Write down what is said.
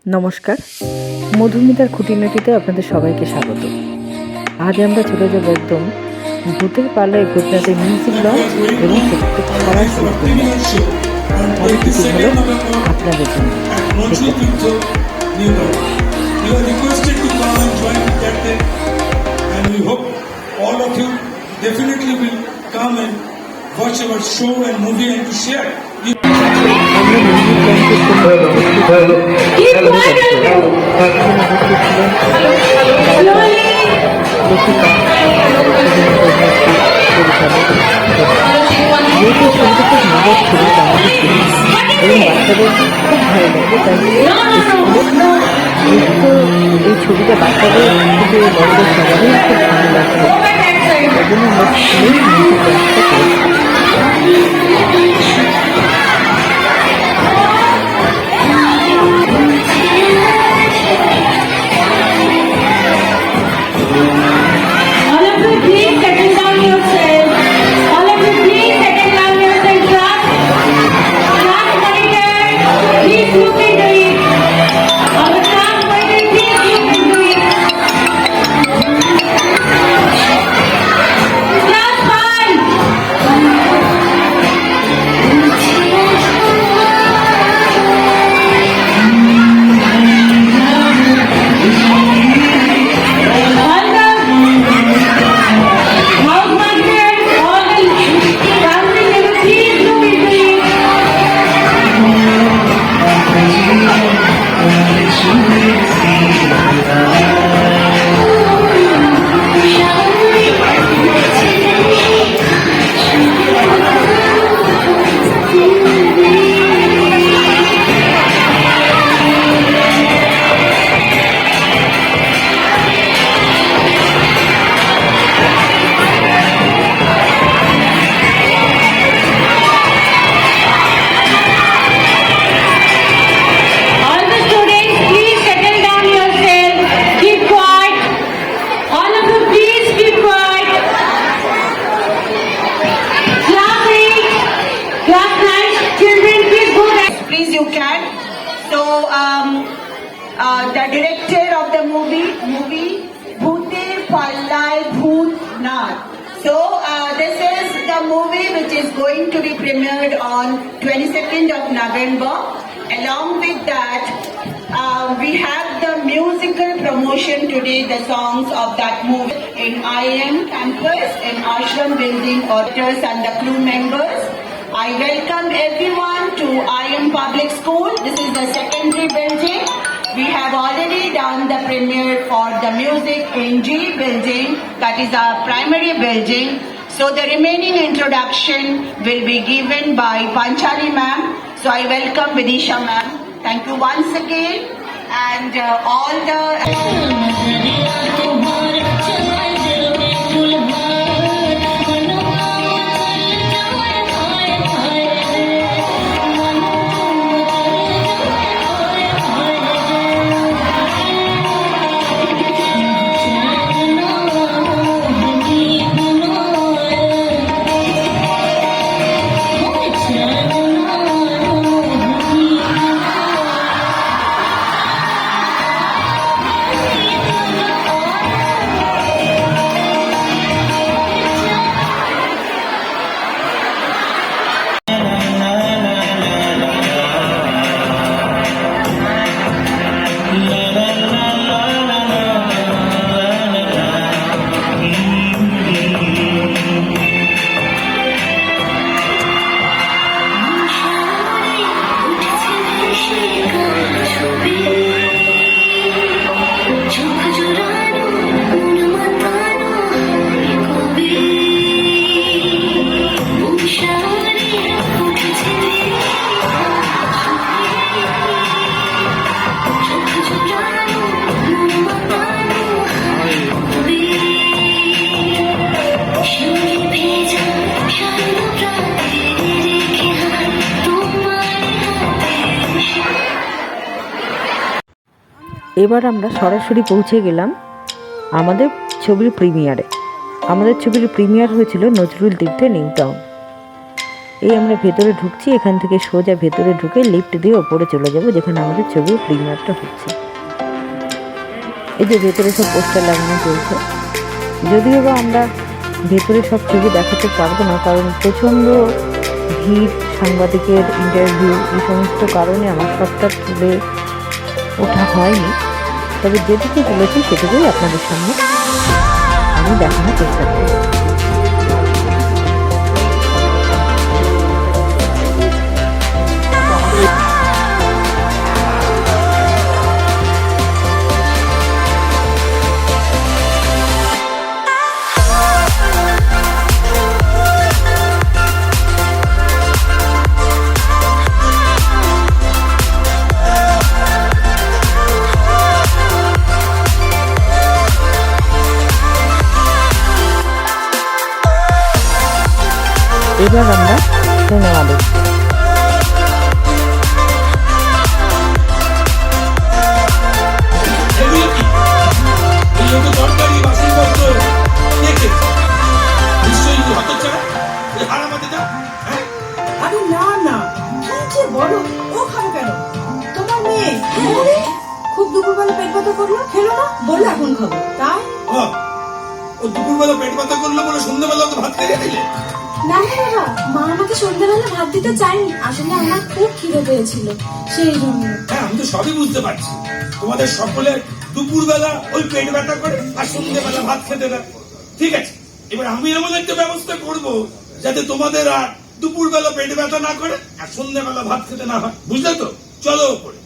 নমস্কার, মধুমিতার খুঁটিনাটিতে আপনাদের সবাইকে স্বাগত। আজ আমরা চলে যাব একদম ভূতের পাল্লায় ভূতনাথের মিউজিক লঞ্চ এবং ছড়া শুরু করব। অনেক কিছু হলো আপনাদের জন্য। Watch our show and movie and to share. এই ছবিটা বাচ্চাদের থেকে বড়দের সবারই খুব ভালো লাগবে। এই জন্য আমরা স্কুলে মিউজিক ক্লাসটা করেছি। The director of the movie Bhute Pallai Bhootnath. So this is the movie which is going to be premiered on 22nd of November. Along with that, we have the musical promotion today, the songs of that movie in IIM campus, in Ashram building, auditors and the crew members. I welcome everyone to IIM Public School. This is the secondary building. We have already done the premiere for the music in G building, that is our primary building. So the remaining introduction will be given by Panchali ma'am. So I welcome Vidisha ma'am. Thank you once again. And all the... এবার আমরা সরাসরি পৌঁছে গেলাম আমাদের ছবির প্রিমিয়ারে। আমাদের ছবির premier হয়েছিল নজরুল তীর্থে নিউ টাউন। এই আমরা ভেতরে ঢুকছি, এখান থেকে সোজা ভেতরে ঢুকে লিফট দিয়ে ওপরে চলে যাব যেখানে আমাদের ছবির প্রিমিয়ারটা হচ্ছে। এই যে ভেতরে সব পোস্টার লাগানো চলছে, যদিও বা আমরা ভেতরে সব ছবি দেখাতে পারবো না, কারণ প্রচণ্ড ভিড়, সাংবাদিকের ইন্টারভিউ, এই সমস্ত কারণে আমার সবটা তুলে ওঠা হয়নি। তবে যেটুকু তুলেছি সেটুকুই আপনাদের সামনে আমি দেখানোর চেষ্টা করি। এবার আমরা সিনেমা দেখি। এগুলো কি? এগুলো তো তরকারি, বাসনপত্র, দেখে নিশ্চয়ই হতচ্ছাড়া, এই হারামাদিটা, হ্যাঁ? আরে না না, কি যে বলো, ও খাবে কেন? তোমার মেয়ে আরে, খুব দুপুরবেলা পেট ব্যথা করলো, খেলো না, বললো এখন খাবো, তাই? ও দুপুরবেলা পেট ব্যথা করলো বলে সন্ধ্যাবেলা তো ভাত খাইয়ে দিলে? না না বাবা, মা আমাকে সন্ধ্যাবেলা ভাত দিতে চাইনি, আসলে আমার খুব খিদে পেয়েছিল সেই জন্য। হ্যাঁ, আমি তো সবই বুঝতে পারছি। তোমাদের সকলের দুপুরবেলা ওই পেট ব্যথা করে আর সন্ধ্যেবেলা ভাত খেতে দেয়। ঠিক আছে, এবার আমি এমন একটা ব্যবস্থা করব যাতে তোমাদের আর দুপুরবেলা পেট ব্যথা না করে আর সন্ধ্যেবেলা ভাত খেতে না হয়, বুঝলে তো? চলো ওপরে।